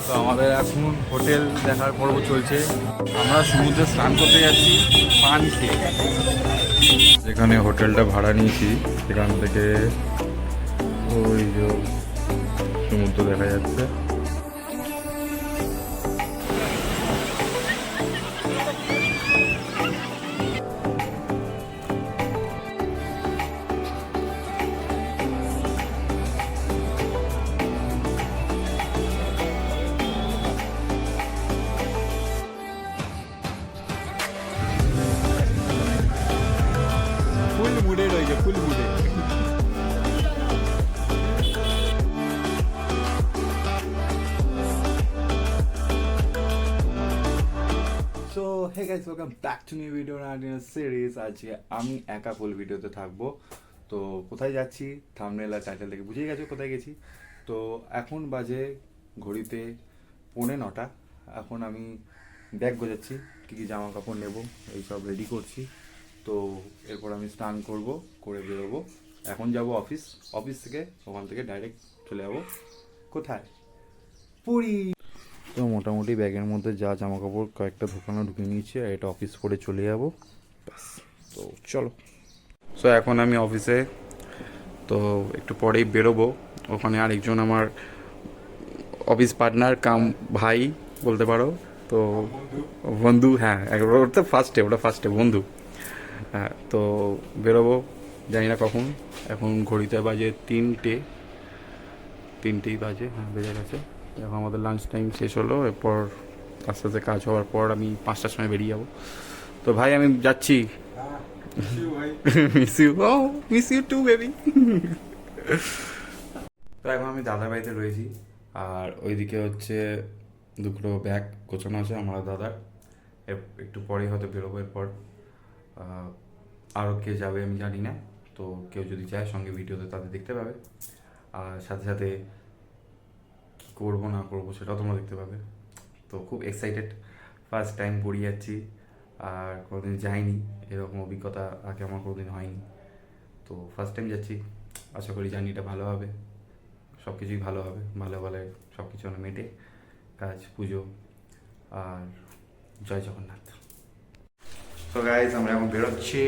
তো আমাদের এখন হোটেল দেখার পর্ব চলছে। আমরা সমুদ্রে স্নান করতে যাচ্ছি পান খেয়ে। যেখানে হোটেলটা ভাড়া নিয়েছি সেখান থেকে ওই যে সমুদ্র দেখা যাচ্ছে। ফুল মুডে রয়েছে, ফুল মুডে। So hey guys, welcome back to new video series. আজকে আমি একা ফুল ভিডিওতে থাকবো। তো কোথায় যাচ্ছি থাম্বনেল আর টাইটেল থেকে বুঝেই গেছো কোথায় গেছি। তো এখন বাজে ঘড়িতে 9:45। এখন আমি ব্যাগ গোজাচ্ছি, কী কী জামা কাপড় নেবো এইসব রেডি করছি। তো এরপর আমি স্নান করে বেরোবো। এখন যাব অফিস থেকে, ওখান থেকে ডাইরেক্ট চলে যাবো কোথায়, পুরী। তো মোটামুটি ব্যাগের মধ্যে যা জামা কাপড় কয়েকটা ঢুকে নিয়েছি, আর এটা অফিস করে চলে যাবো ব্যাস। তো চলো। সো এখন আমি অফিসে, তো একটু পরেই বেরোবো। ওখানে আরেকজন আমার অফিস পার্টনার কাম ভাই বলতে পারো, তো বন্ধু। হ্যাঁ, ওটা ফার্স্টে বন্ধু। হ্যাঁ, তো বেরোবো, জানি না কখন। এখন ঘড়িতে বাজে 3টেই বাজে। হ্যাঁ, বেজে গেছে। এখন আমাদের লাঞ্চ টাইম শেষ হলো। এরপর আস্তে আস্তে কাজ হওয়ার পর আমি 5টার সময় বেরিয়ে যাবো। তো ভাই আমি যাচ্ছি। Miss you too baby. তো এখন আমি দাদার বাড়িতে রয়েছি, আর ওইদিকে হচ্ছে দুটো ব্যাগ গোছানো আছে আমার দাদার। একটু পরেই হয়তো বেরোবো। এরপর আরও কে যাবে আমি জানি না। তো কেউ যদি যায় সঙ্গে ভিডিওতে তাদের দেখতে পাবে, আর সাথে সাথে কী করবো না করবো সেটাও তোমরা দেখতে পাবে। তো খুব এক্সাইটেড, ফার্স্ট টাইম পুরী যাচ্ছি, আর কোনোদিন যাইনি, এরকম অভিজ্ঞতা আগে আমার কোনোদিন হয়নি। তো ফার্স্ট টাইম যাচ্ছি, আশা করি জার্নিটা ভালো হবে, সব কিছুই ভালো হবে, ভালো সব কিছু মেটে কাজ, পুজো আর জয় জগন্নাথ। তো গাইজ আমরা এখন বেরোচ্ছি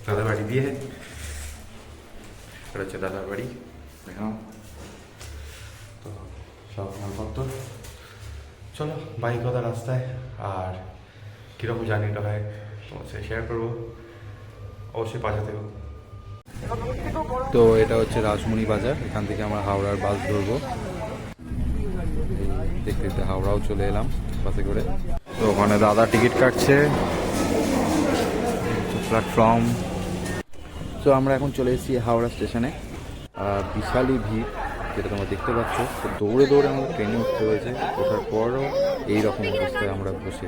দাদার বাড়ি দিয়ে। এটা হচ্ছে দাদার বাড়ি, দেখো। তো সব মালপত্র, চলো বাইকতা রাস্তায়। আর কীরকম জার্নিটা হয় তোমার সাথে শেয়ার করবো, অবশ্যই পাশে থেকো। তো এটা হচ্ছে রাজমণি বাজার, এখান থেকে আমরা হাওড়ার বাস ধরবো। দেখতে দেখতে হাওড়াও চলে এলাম বাসে করে। তো ওখানে দাদা টিকিট কাটছে, প্ল্যাটফর্ম। তো আমরা এখন চলে এসেছি হাওড়া স্টেশনে। বিশালই ভিড়, যেটা তোমরা দেখতে পাচ্ছ। তো দৌড়ে আমাদের ট্রেনে উঠতে হয়েছে। ওঠার পরও এইরকম অবস্থায় আমরা বসে,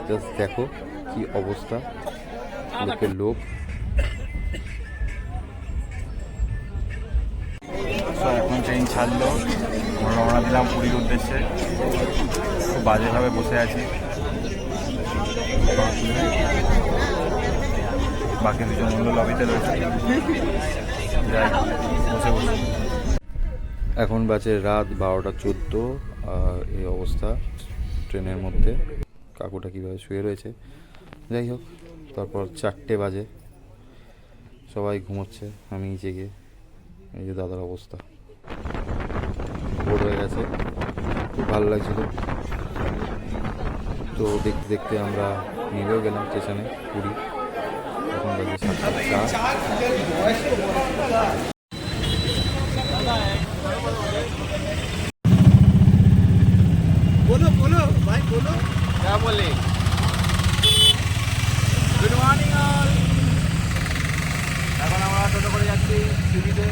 জাস্ট দেখো কি অবস্থা, লোকের লোক। এখন ট্রেন ছাড়লো, আমরা রওনা দিলাম পুরীর উদ্দেশ্যে। খুব বাজেভাবে বসে আছি, বাকি দুজন অন্য লবিতে রয়েছে। যাই বসে। এখন বাজে রাত 12:14। এই অবস্থা ট্রেনের মধ্যে, কাকুটা কীভাবে শুয়ে রয়েছে। যাই হোক, তারপর 4টে বাজে, সবাই ঘুমোচ্ছে, আমি জেগে। এই যে দাদার অবস্থা, বোর হয়ে গেছে, খুব ভালো লাগছিল। তো দেখতে দেখতে আমরা নেমেও গেলাম স্টেশনে পুরী। এখন বাজে 7:04। बोलो भाई, बोलो क्या बोले। Good morning all. এখন আমরা টোটো করে যাচ্ছি পুরীতে।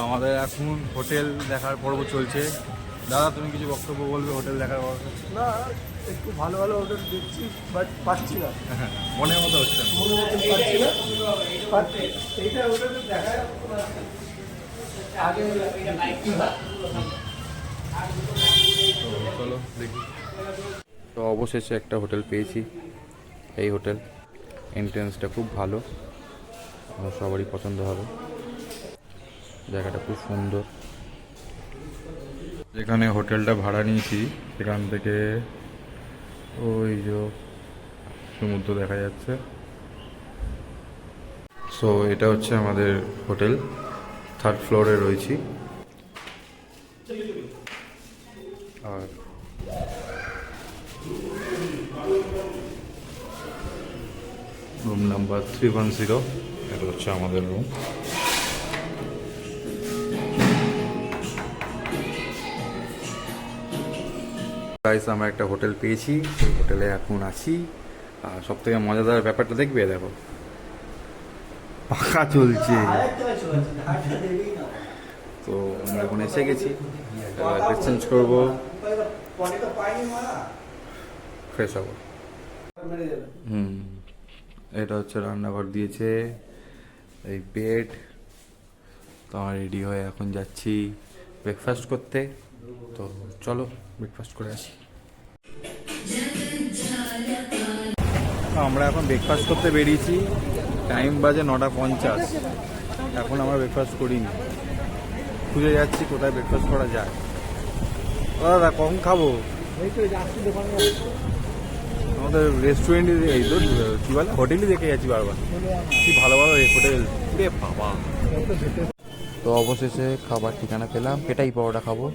আমাদের এখন হোটেল দেখার পর্ব চলছে। দাদা তুমি কিছু বক্তব্য বলবে হোটেল দেখার পর? না, একটু ভালো ভালো হোটেল দেখছি, বাট পাচ্ছি না, মনের মতো হচ্ছে না। মনে মতন পাচ্ছি না। বাট এইটা হোটেল দেখা আগে তো চলো দেখি। তো অবশেষে একটা হোটেল পেয়েছি, এই হোটেল। এন্ট্রেন্সটা খুব ভালো, আমার সবারই পছন্দ হবে। জায়গাটা খুব সুন্দর। যেখানে হোটেলটা ভাড়া নিয়েছি সেখান থেকে ওই যে সমুদ্র দেখা যাচ্ছে। সো এটা হচ্ছে আমাদের হোটেল, 3rd ফ্লোরে রয়েছি। আর রুম নাম্বার 310, এটা হচ্ছে আমাদের রুম। গাইস, আমরা একটা হোটেল পেয়েছি, সেই হোটেলে এখন আছি। আর সব থেকে মজাদার ব্যাপারটা দেখবে, দেখো পাখা চলছে। তো আমরা এখন এসে গেছি, ড্রেস চেঞ্জ করবো, ফ্রেশ হবো। এটা হচ্ছে রান্নাঘর দিয়েছে, এই বেড। তো আমরা রেডি হয়ে এখন যাচ্ছি ব্রেকফাস্ট করতে। তো চলো ব্রেকফাস্ট করে আসি। আমরা এখন ব্রেকফাস্ট করতে বেরিয়েছি, টাইম বাজে 9:50। এখন আমরা ব্রেকফাস্ট করিনি, খুঁজে যাচ্ছি কোথায় ব্রেকফাস্ট করা যায়। দাদা কম খাবো, আমাদের রেস্টুরেন্টে এই তো কি বলে হোটেলই দেখে যাচ্ছি বারবার, কি ভালো ভালো হোটেল রে বাবা। তো অবশেষে খাবার ঠিকানা পেলাম, পেটাই পরোটা খাবো।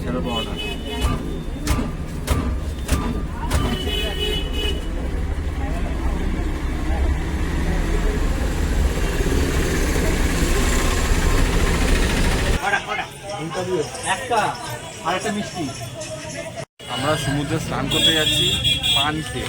ছেড়ে পরোটা। আমরা সমুদ্রে স্নান করতে যাচ্ছি পান খেয়ে।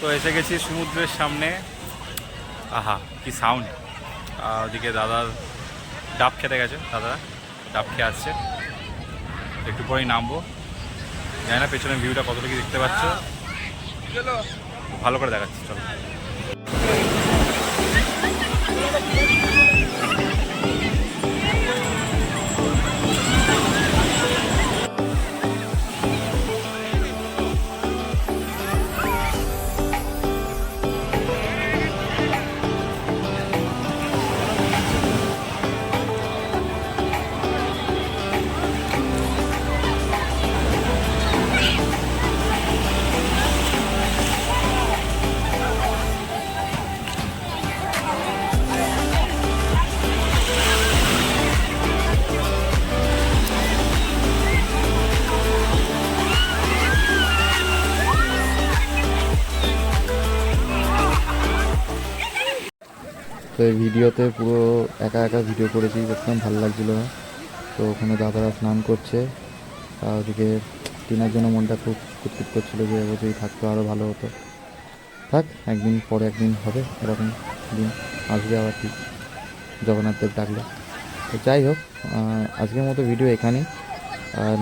তো এসে গেছি সমুদ্রের সামনে। আহা কি সাউন্ড। ওদিকে দাদার ডাব খেতে গেছে, দাদা ডাব খেয়ে আসছে, একটু পরেই নামবো। জানি না পেছনের ভিউটা কতটা কি দেখতে পাচ্ছ, ভালো করে দেখাচ্ছি চলো। তো এই ভিডিওতে পুরো একা একা ভিডিও করেছি, একদম ভালো লাগছিল না। তো ওখানে দাদারা স্নান করছে, ওদিকে কেনার জন্য মনটা খুব কুটকুট করছিল যে অবশ্যই থাকতো আরও ভালো হতো। থাক, একদিন পরে একদিন হবে, এরকম দিন আসবে আবার ঠিক জগন্নাথ দেব ডাকলে। তো যাই হোক, আজকের মতো ভিডিও এখানেই।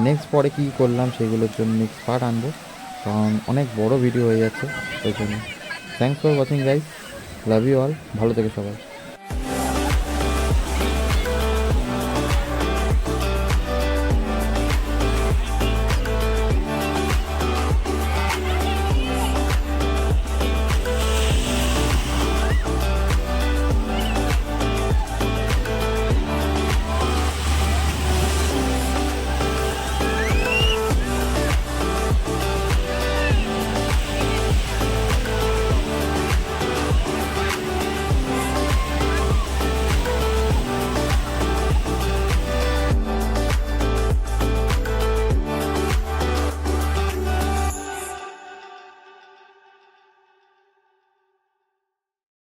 নেক্সট পরে কী করলাম সেগুলোর জন্য নেক্সট পার্ট আনবো, কারণ অনেক বড় ভিডিও হয়ে যাচ্ছে ওই জন্য। Thanks for watching guys, love you all, ভালো থেকে সবাই।